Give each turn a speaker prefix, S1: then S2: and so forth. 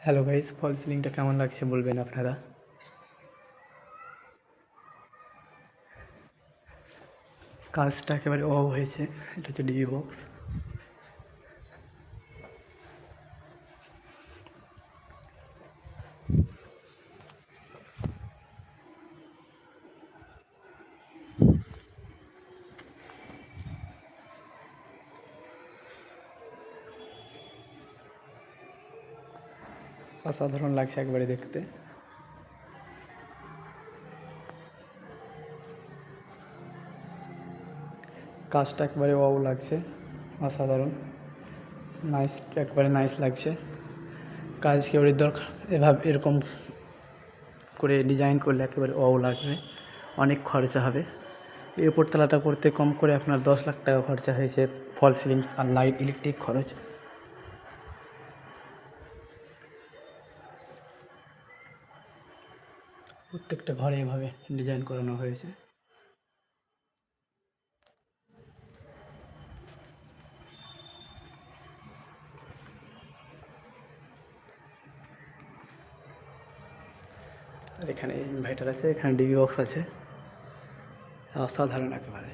S1: Hello guys, ফল সিলিংটা কেমন লাগছে বলবেন আপনারা। কাজটা একেবারে হয়েছে। এটা হচ্ছে ডিবি বক্স। অসাধারণ লাগছে একবারে দেখতে। কাজটা একবারে লাগছে, অসাধারণ, নাইস, একবারে নাইস লাগছে। কাজ কেবলের দরকার এরকম করে ডিজাইন করলে একেবারে লাগবে। অনেক খরচা হবে। এই উপরতলাটা করতে কম করে আপনার 10 লাখ টাকা খরচা হয়েছে, ফল সিলিংস আর লাইট ইলেকট্রিক খরচ। প্রত্যেকটা ঘরে এভাবে ডিজাইন করানো হয়েছে। আর এখানে ইনভার্টার আছে, এখানে ডিবি বক্স আছে, অসাধারণ একেবারে।